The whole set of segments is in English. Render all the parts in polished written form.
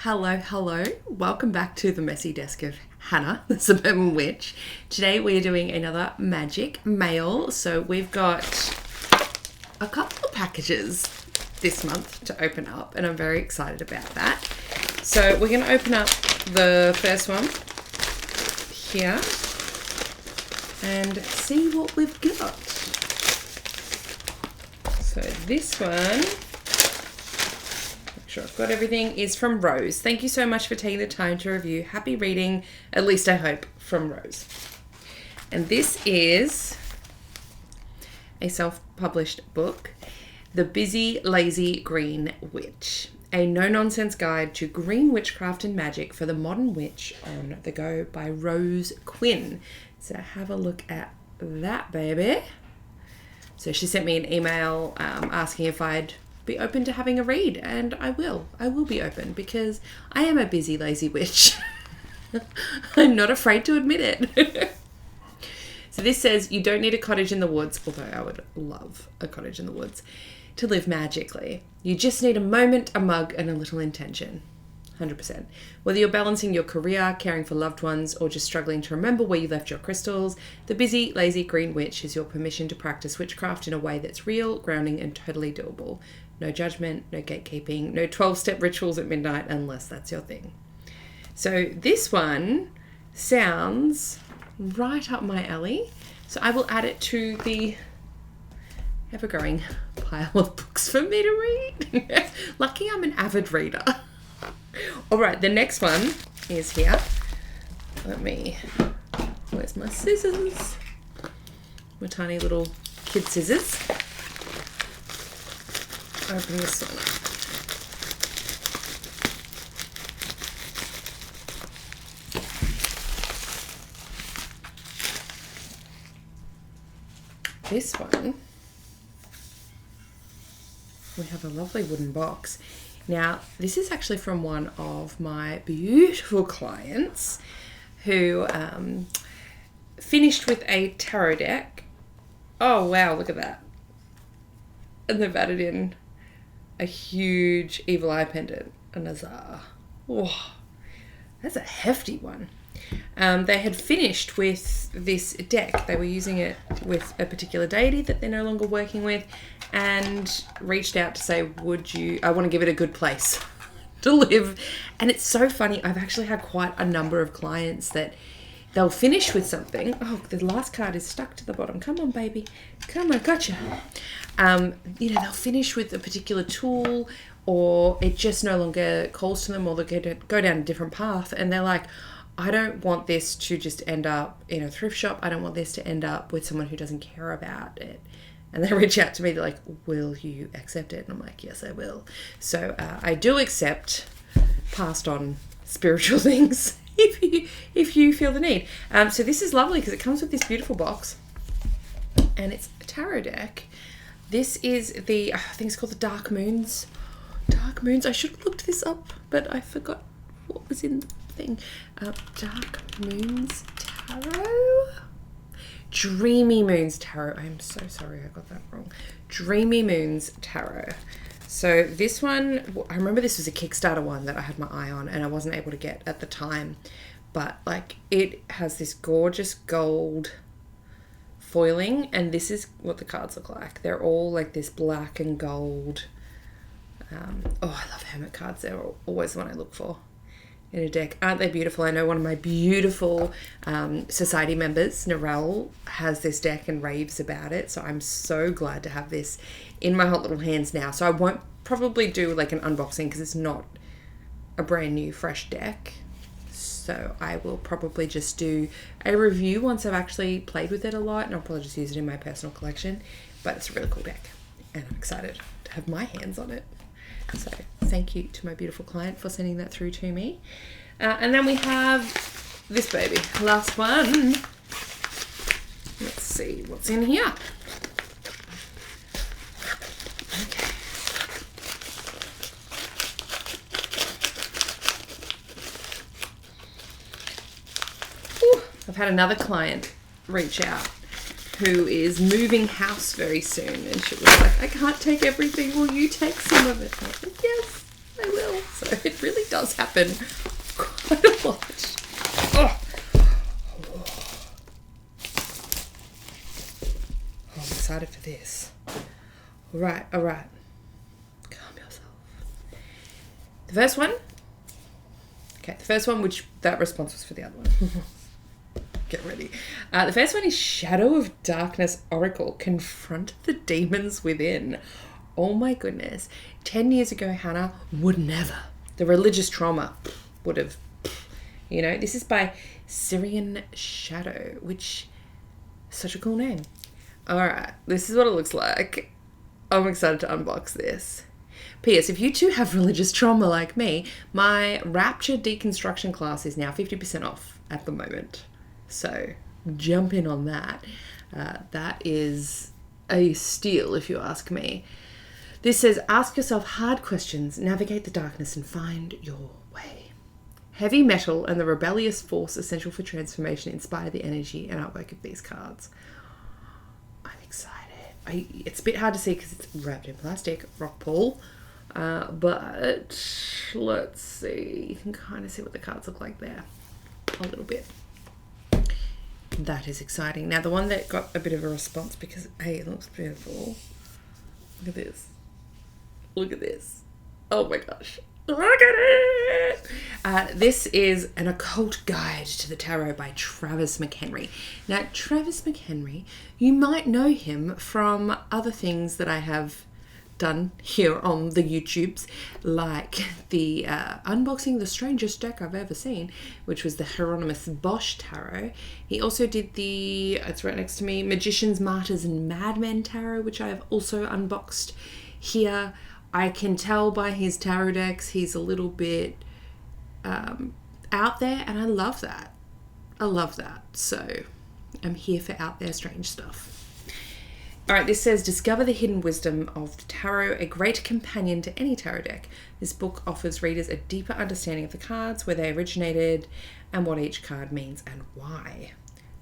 Hello. Welcome back to the messy desk of Hana, the Suburban Witch. Today we are doing another Magick mail. So we've got a couple of packages this month to open up, and I'm very excited about that. So we're going to open up the first one here and see what we've got. So this one, sure I've got everything, is from Rose. Thank you so much for taking the time to review. Happy reading, at least I hope, from Rose. And this is a self-published book, The Busy, Lazy Green Witch, a no-nonsense guide to green witchcraft and magic for the modern witch on the go by Rose Quinn. So have a look at that, baby. So she sent me an email asking if I'd be open to having a read, and I will be open because I am a busy, lazy witch. I'm not afraid to admit it. So this says you don't need a cottage in the woods, although I would love a cottage in the woods, to live magically. You just need a moment, a mug, and a little intention. 100%. Whether you're balancing your career, caring for loved ones, or just struggling to remember where you left your crystals, the Busy, Lazy Green Witch is your permission to practice witchcraft in a way that's real, grounding, and totally doable. No judgment, no gatekeeping, no 12-step rituals at midnight unless that's your thing. So this one sounds right up my alley. So I will add it to the ever-growing pile of books for me to read. Lucky I'm an avid reader. All right, the next one is here. Where's my scissors? My tiny little kid scissors. Open this one up. This one, we have a lovely wooden box. Now, this is actually from one of my beautiful clients who finished with a tarot deck. Oh, wow, look at that. And they've added in a huge evil eye pendant, a Nazar. Oh, that's a hefty one. They had finished with this deck. They were using it with a particular deity that they're no longer working with, and reached out to say, I want to give it a good place to live. And it's so funny. I've actually had quite a number of clients that they'll finish with something. Oh, the last card is stuck to the bottom. Come on, baby. Come on, gotcha. They'll finish with a particular tool, or it just no longer calls to them, or they go down a different path, and they're like, I don't want this to just end up in a thrift shop. I don't want this to end up with someone who doesn't care about it. And they reach out to me, they're like, will you accept it? And I'm like, yes, I will. So I do accept passed on spiritual things if you feel the need. So this is lovely because it comes with this beautiful box, and it's a tarot deck. This is I think it's called the Dark Moons. Dark Moons. I should have looked this up, but I forgot what was in the thing. Dark Moons Tarot. Dreamy Moons Tarot. I'm so sorry I got that wrong. Dreamy Moons Tarot. So this one, I remember this was a Kickstarter one that I had my eye on and I wasn't able to get at the time. But like, it has this gorgeous gold foiling, and this is what the cards look like. They're all like this black and gold. I love hermit cards. They're always the one I look for in a deck. Aren't they beautiful? I know one of my beautiful society members, Narelle, has this deck and raves about it. So I'm so glad to have this in my hot little hands now. So I won't probably do like an unboxing because it's not a brand new fresh deck. So I will probably just do a review once I've actually played with it a lot, and I'll probably just use it in my personal collection. But it's a really cool deck, and I'm excited to have my hands on it. So thank you to my beautiful client for sending that through to me. And then we have this baby, last one. Let's see what's in here. Okay. Ooh, I've had another client reach out who is moving house very soon, and she was like, I can't take everything, will you take some of it? I was like, yes, I will. So It really does happen quite a lot. Oh. I'm excited for this. All right. Calm yourself. The first one. Okay, the first one, which that response was for the other one. Get ready. The first one is Shadow of Darkness Oracle. Confront the demons within. Oh my goodness. 10 years ago, Hana would never. The religious trauma would have, this is by Syrian Shadow, which is such a cool name. All right, this is what it looks like. I'm excited to unbox this. P.S. If you too have religious trauma like me, my Rapture deconstruction class is now 50% off at the moment. So jump in on that. That is a steal if you ask me. This says, ask yourself hard questions, navigate the darkness and find your way. Heavy metal and the rebellious force essential for transformation inspire the energy and artwork of these cards. I'm excited. It's a bit hard to see because it's wrapped in plastic, rock pool. But let's see. You can kind of see what the cards look like there. A little bit. That is exciting. Now, the one that got a bit of a response because, hey, it looks beautiful. Look at this. Look at this. Oh my gosh. Look at it! This is an occult guide to the tarot by Travis McHenry. Now, Travis McHenry, you might know him from other things that I have done here on the YouTubes, like the unboxing the strangest deck I've ever seen, which was the Hieronymus Bosch Tarot. He also did it's right next to me, Magicians, Martyrs and Madmen Tarot, which I have also unboxed here. I can tell by his tarot decks he's a little bit out there, and I love that. So I'm here for out there strange stuff. All right, this says, discover the hidden wisdom of the tarot, a great companion to any tarot deck. This book offers readers a deeper understanding of the cards, where they originated, and what each card means and why.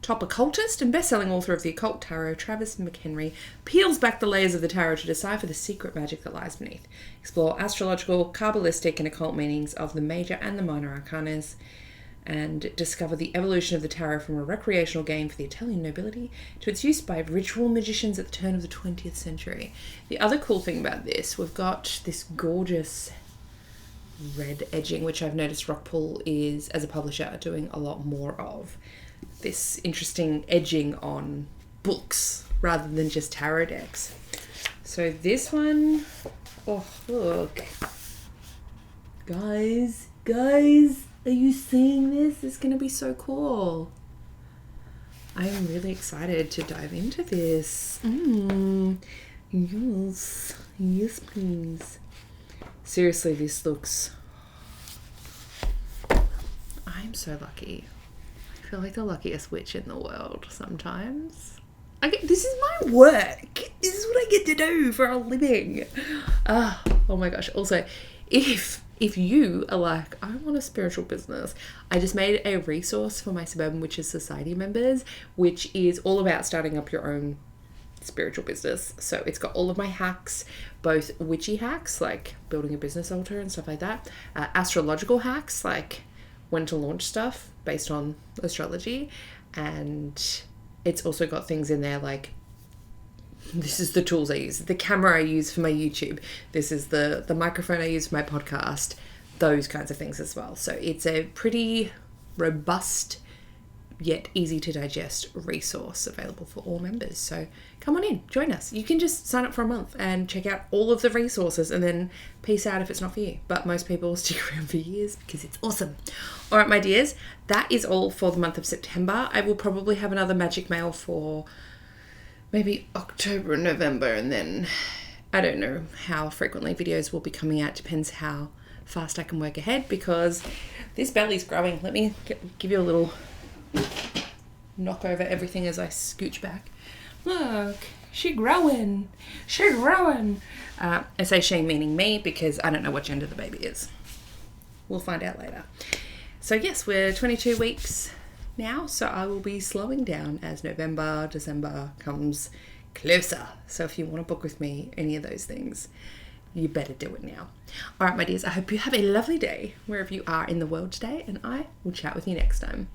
Top occultist and best-selling author of the Occult Tarot, Travis McHenry peels back the layers of the tarot to decipher the secret magic that lies beneath. Explore astrological, Kabbalistic, and occult meanings of the major and the minor arcanas, and discover the evolution of the tarot from a recreational game for the Italian nobility to its use by ritual magicians at the turn of the 20th century. The other cool thing about this, we've got this gorgeous red edging, which I've noticed Rockpool is, as a publisher, doing a lot more of. This interesting edging on books rather than just tarot decks. So this one, oh look. Guys, are you seeing this? It's going to be so cool. I am really excited to dive into this. Yes, please. Seriously, this looks... I'm so lucky. I feel like the luckiest witch in the world sometimes. This is my work. This is what I get to do for a living. Oh my gosh. Also, if you are like, I want a spiritual business, I just made a resource for my Suburban Witches Society members, which is all about starting up your own spiritual business. So it's got all of my hacks, both witchy hacks, like building a business altar and stuff like that, astrological hacks, like when to launch stuff based on astrology, and it's also got things in there like, this is the tools I use, the camera I use for my YouTube, this is the microphone I use for my podcast, those kinds of things as well. So it's a pretty robust yet easy to digest resource available for all members. So come on in, join us. You can just sign up for a month and check out all of the resources and then peace out if it's not for you. But most people stick around for years because it's awesome. All right, my dears, that is all for the month of September. I will probably have another Magic Mail for maybe October and November, and then I don't know how frequently videos will be coming out. Depends how fast I can work ahead because this belly's growing. Let me give you a little knock over everything as I scooch back. Look, she growing. I say she meaning me because I don't know what gender the baby is. We'll find out later. So yes, we're 22 weeks now, so I will be slowing down as November, December comes closer. So if you want to book with me, any of those things, you better do it now. All right, my dears, I hope you have a lovely day wherever you are in the world today, and I will chat with you next time.